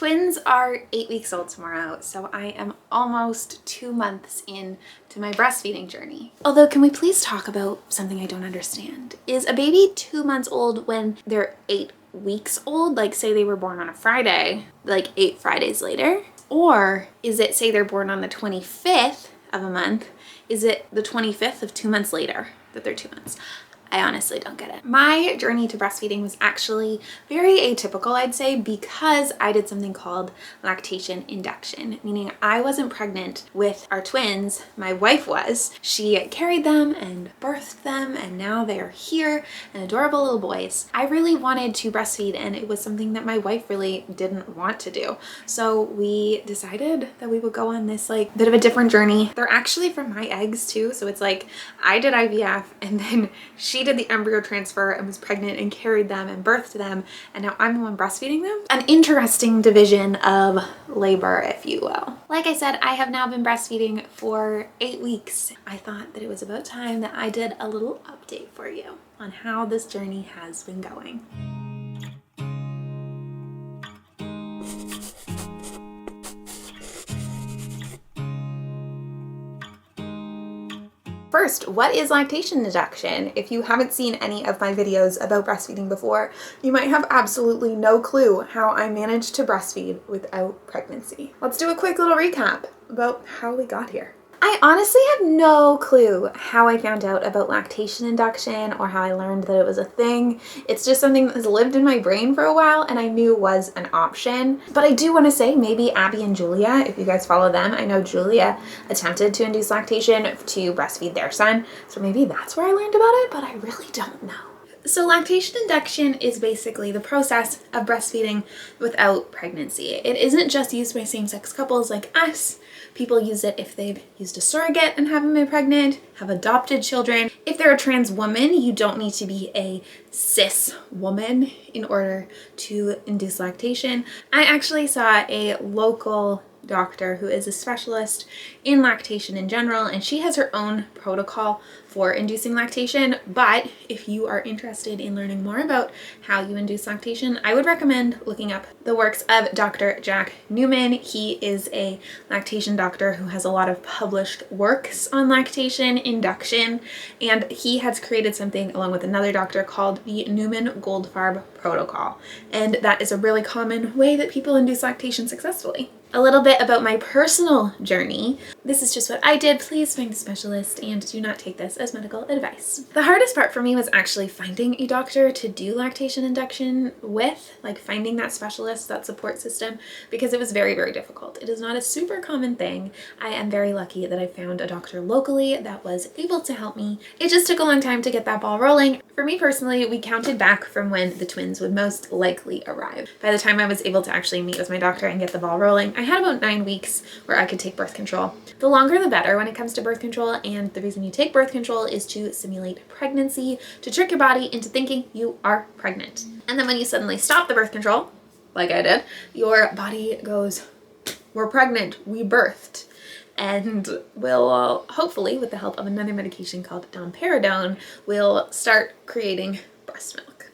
twins are 8 weeks old tomorrow, so I am almost 2 months into my breastfeeding journey. Although, can we please talk about something I don't understand? Is a baby 2 months old when they're 8 weeks old? Like, say they were born on a Friday, like 8 Fridays later? Or is it, say they're born on the 25th of a month, is it the 25th of 2 months later that they're 2 months? I honestly don't get it. My journey to breastfeeding was actually very atypical, I'd say, because I did something called lactation induction, meaning I wasn't pregnant with our twins. My wife was. She carried them and birthed them, and now they are here and adorable little boys. I really wanted to breastfeed, and it was something that my wife really didn't want to do. So we decided that we would go on this like bit of a different journey. They're actually from my eggs too, so it's like I did IVF and then she did the embryo transfer and was pregnant and carried them and birthed them, and now I'm the one breastfeeding them. An interesting division of labor, if you will. Like I said, I have now been breastfeeding for 8 weeks. I thought that it was about time that I did a little update for you on how this journey has been going. First, what is lactation induction? If you haven't seen any of my videos about breastfeeding before, you might have absolutely no clue how I managed to breastfeed without pregnancy. Let's do a quick little recap about how we got here. I honestly have no clue how I found out about lactation induction or how I learned that it was a thing. It's just something that has lived in my brain for a while and I knew was an option. But I do want to say maybe Abby and Julia, if you guys follow them, I know Julia attempted to induce lactation to breastfeed their son. So maybe that's where I learned about it, but I really don't know. So lactation induction is basically the process of breastfeeding without pregnancy. It isn't just used by same-sex couples like us. People use it if they've used a surrogate and haven't been pregnant, have adopted children. If they're a trans woman, you don't need to be a cis woman in order to induce lactation. I actually saw a local doctor who is a specialist in lactation in general, and she has her own protocol for inducing lactation. But if you are interested in learning more about how you induce lactation, I would recommend looking up the works of Dr. Jack Newman. He is a lactation doctor who has a lot of published works on lactation induction, and he has created something along with another doctor called the Newman-Goldfarb protocol, and that is a really common way that people induce lactation successfully. A little bit about my personal journey. This is just what I did. Please find a specialist and do not take this as medical advice. The hardest part for me was actually finding a doctor to do lactation induction with, like finding that specialist, that support system, because it was very, very difficult. It is not a super common thing. I am very lucky that I found a doctor locally that was able to help me. It just took a long time to get that ball rolling. For me personally, we counted back from when the twins would most likely arrive. By the time I was able to actually meet with my doctor and get the ball rolling, I had about 9 weeks where I could take birth control. The longer the better when it comes to birth control, and the reason you take birth control is to simulate pregnancy, to trick your body into thinking you are pregnant. And then when you suddenly stop the birth control, like I did, your body goes, we're pregnant, we birthed. And we'll hopefully, with the help of another medication called domperidone, we'll start creating breast milk.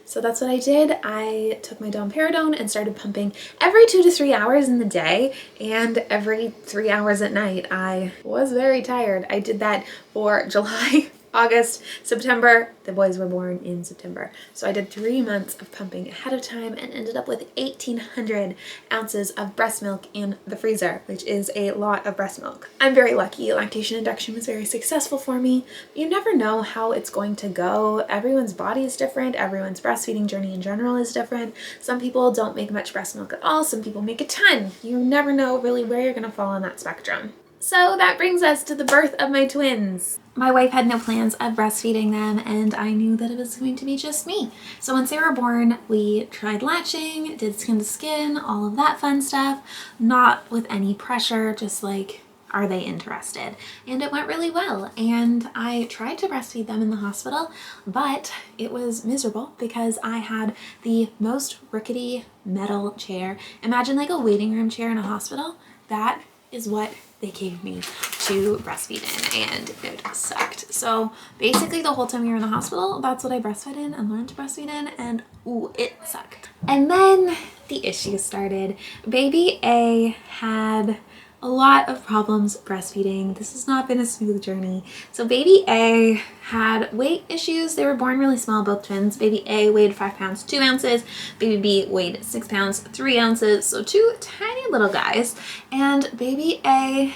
So that's what I did. I took my domperidone and started pumping every 2 to 3 hours in the day and every 3 hours at night. I was very tired. I did that for July, August, September. The boys were born in September. So I did 3 months of pumping ahead of time and ended up with 1,800 ounces of breast milk in the freezer, which is a lot of breast milk. I'm very lucky. Lactation induction was very successful for me. You never know how it's going to go. Everyone's body is different. Everyone's breastfeeding journey in general is different. Some people don't make much breast milk at all. Some people make a ton. You never know really where you're going to fall on that spectrum. So that brings us to the birth of my twins. My wife had no plans of breastfeeding them, and I knew that it was going to be just me. So once they were born, we tried latching, did skin to skin, all of that fun stuff, not with any pressure, just like, are they interested? And it went really well. And I tried to breastfeed them in the hospital, but it was miserable because I had the most rickety metal chair. Imagine like a waiting room chair in a hospital. That is what they gave me to breastfeed in, and it sucked. So basically the whole time you were in the hospital, that's what I breastfed in and learned to breastfeed in, and ooh, it sucked. And then the issues started. Baby A had a lot of problems breastfeeding. This has not been a smooth journey. So baby A had weight issues. They were born really small, both twins. Baby A weighed 5 pounds, 2 ounces. Baby B weighed 6 pounds, 3 ounces. So 2 tiny little guys. And baby A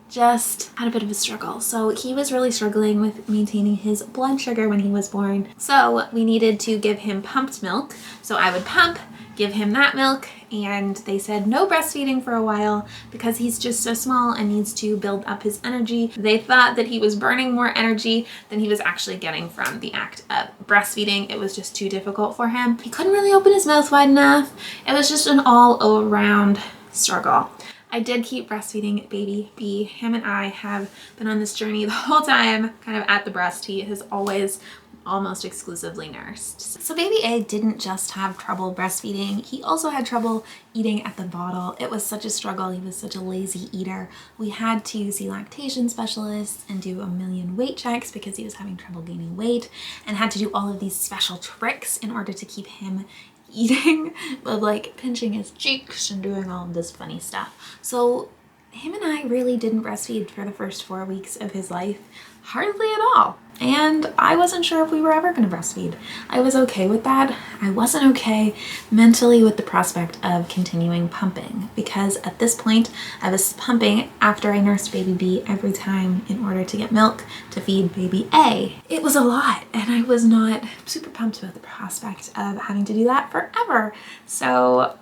just had a bit of a struggle. So he was really struggling with maintaining his blood sugar when he was born. So we needed to give him pumped milk. So I would pump, give him that milk, and they said no breastfeeding for a while because he's just so small and needs to build up his energy. They thought that he was burning more energy than he was actually getting from the act of breastfeeding. It was just too difficult for him. He couldn't really open his mouth wide enough. It was just an all-around struggle. I did keep breastfeeding baby B. Him and I have been on this journey the whole time, kind of at the breast. He has always almost exclusively nursed. So baby A didn't just have trouble breastfeeding, he also had trouble eating at the bottle. It was such a struggle. He was such a lazy eater. We had to see lactation specialists and do a million weight checks because he was having trouble gaining weight, and had to do all of these special tricks in order to keep him eating, but like pinching his cheeks and doing all of this funny stuff. So him and I really didn't breastfeed for the first 4 weeks of his life, hardly at all. And I wasn't sure if we were ever going to breastfeed. I was okay with that. I wasn't okay mentally with the prospect of continuing pumping, because at this point I was pumping after I nursed baby B every time in order to get milk to feed baby A. It was a lot, and I was not super pumped about the prospect of having to do that forever. So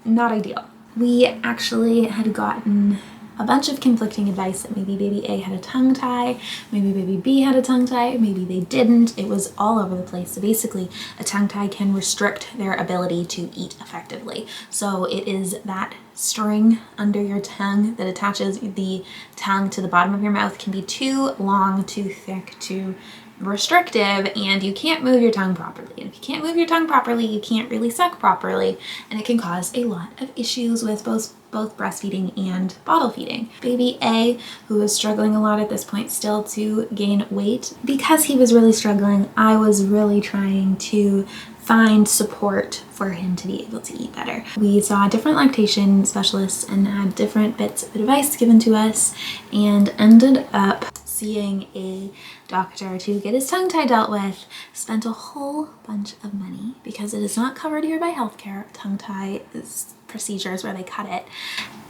not ideal. We actually had gotten a bunch of conflicting advice that maybe baby A had a tongue tie, maybe baby B had a tongue tie, maybe they didn't. It was all over the place. So basically a tongue tie can restrict their ability to eat effectively. So it is that string under your tongue that attaches the tongue to the bottom of your mouth can be too long, too thick, too restrictive, and you can't move your tongue properly. And if you can't move your tongue properly, you can't really suck properly, and it can cause a lot of issues with both breastfeeding and bottle feeding. Baby A, who was struggling a lot at this point still to gain weight, because he was really struggling, I was really trying to find support for him to be able to eat better. We saw different lactation specialists and had different bits of advice given to us, and ended up seeing a doctor to get his tongue tie dealt with. Spent a whole bunch of money because it is not covered here by healthcare. Tongue tie is procedures where they cut it.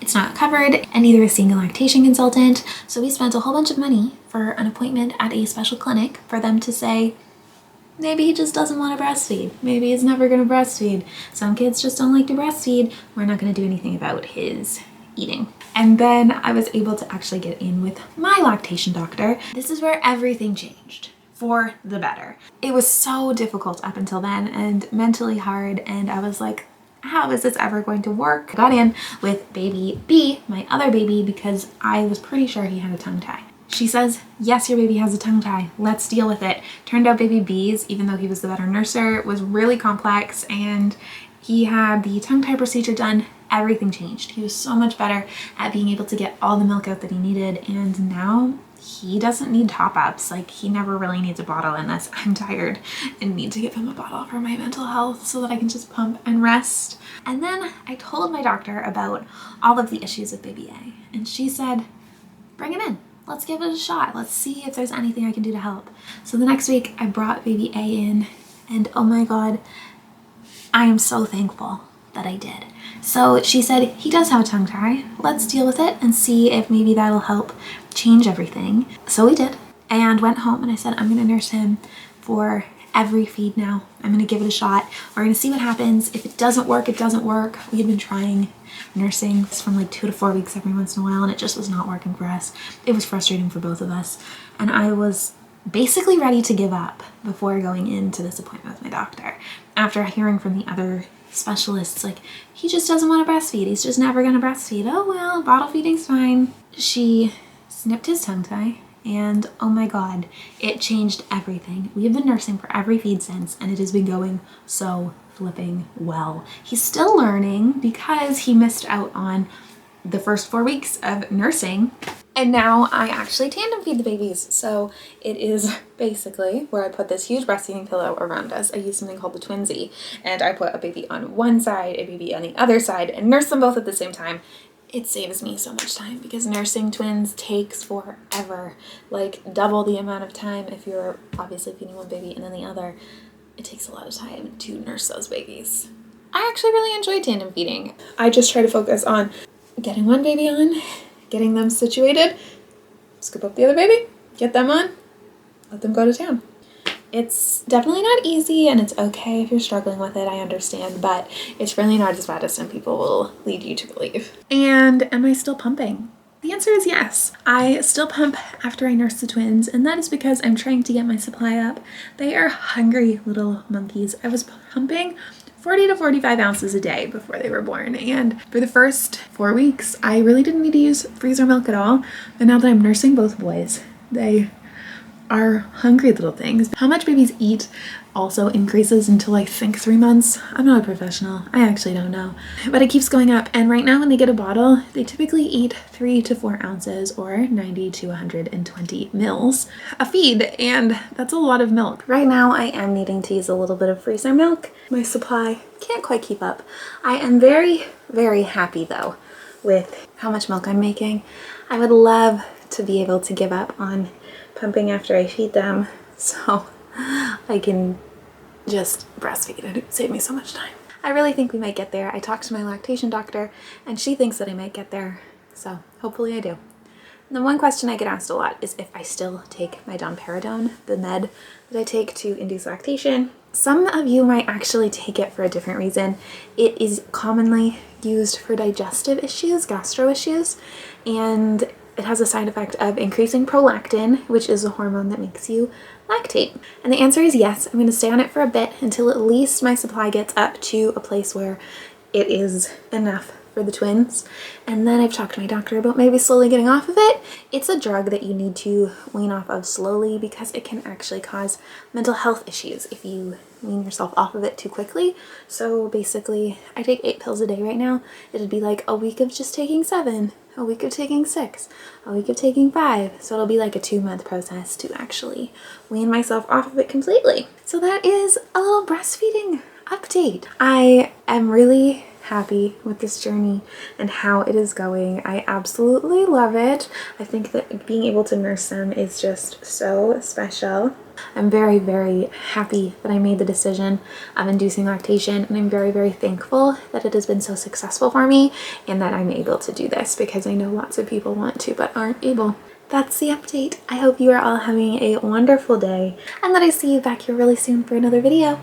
It's not covered, and neither is seeing a lactation consultant. So we spent a whole bunch of money for an appointment at a special clinic for them to say, maybe he just doesn't want to breastfeed. Maybe he's never going to breastfeed. Some kids just don't like to breastfeed. We're not going to do anything about his eating. And then I was able to actually get in with my lactation doctor. This is where everything changed for the better. It was so difficult up until then and mentally hard, and I was like, how is this ever going to work? I got in with baby B, my other baby, because I was pretty sure he had a tongue tie. She says, yes, your baby has a tongue tie. Let's deal with it. Turned out baby B's, even though he was the better nurser, was really complex, and he had the tongue tie procedure done. Everything changed. He was so much better at being able to get all the milk out that he needed, and now he doesn't need top-ups. Like, he never really needs a bottle unless I'm tired and need to give him a bottle for my mental health so that I can just pump and rest. And then I told my doctor about all of the issues with baby A, and she said, bring him in. Let's give it a shot. Let's see if there's anything I can do to help. So the next week I brought baby A in, and oh my God, I am so thankful that I did. So she said, he does have a tongue tie. Let's deal with it and see if maybe that'll help change everything. So we did, and went home, and I said, I'm gonna nurse him for every feed now. I'm gonna give it a shot. We're gonna see what happens. If it doesn't work, it doesn't work. We had been trying nursing from like 2 to 4 weeks every once in a while, and it just was not working for us. It was frustrating for both of us, and I was basically ready to give up before going into this appointment with my doctor. After hearing from the other specialists, like, he just doesn't want to breastfeed. He's just never going to breastfeed. Oh well, bottle feeding's fine. She snipped his tongue tie, and oh my God, it changed everything. We have been nursing for every feed since, and it has been going so flipping well. He's still learning because he missed out on the first 4 weeks of nursing. And now I actually tandem feed the babies. So it is basically where I put this huge breastfeeding pillow around us. I use something called the Twinsy, and I put a baby on one side, a baby on the other side, and nurse them both at the same time. It saves me so much time because nursing twins takes forever, like double the amount of time if you're obviously feeding one baby and then the other. It takes a lot of time to nurse those babies. I actually really enjoy tandem feeding. I just try to focus on getting one baby on, getting them situated, scoop up the other baby, get them on, let them go to town. It's definitely not easy, and it's okay if you're struggling with it, I understand, but it's really not as bad as some people will lead you to believe. And am I still pumping? The answer is yes. I still pump after I nurse the twins, and that is because I'm trying to get my supply up. They are hungry little monkeys. I was pumping 40 to 45 ounces a day before they were born, and for the first 4 weeks, I really didn't need to use freezer milk at all, but now that I'm nursing both boys, they are hungry little things. How much babies eat also increases until I think 3 months. I'm not a professional. I actually don't know. But it keeps going up. And right now when they get a bottle, they typically eat 3 to 4 ounces or 90 to 120 mils a feed. And that's a lot of milk. Right now I am needing to use a little bit of freezer milk. My supply can't quite keep up. I am very, very happy though with how much milk I'm making. I would love to be able to give up on pumping after I feed them so I can just breastfeed. It would save me so much time. I really think we might get there. I talked to my lactation doctor and she thinks that I might get there, so hopefully I do. And the one question I get asked a lot is if I still take my domperidone, the med that I take to induce lactation. Some of you might actually take it for a different reason. It is commonly used for digestive issues, gastro issues, and it has a side effect of increasing prolactin, which is a hormone that makes you lactate. And the answer is yes. I'm going to stay on it for a bit until at least my supply gets up to a place where it is enough for the twins. And then I've talked to my doctor about maybe slowly getting off of it. It's a drug that you need to wean off of slowly because it can actually cause mental health issues if you wean yourself off of it too quickly. So basically, I take 8 pills a day right now. It'd be like a week of just taking 7, a week of taking 6, a week of taking 5. So it'll be like a 2-month process to actually wean myself off of it completely. So that is a little breastfeeding update. I am really happy with this journey and how it is going. I absolutely love it. I think that being able to nurse them is just so special. I'm very, very happy that I made the decision of inducing lactation, and I'm very, very thankful that it has been so successful for me and that I'm able to do this because I know lots of people want to but aren't able. That's the update. I hope you are all having a wonderful day and that I see you back here really soon for another video.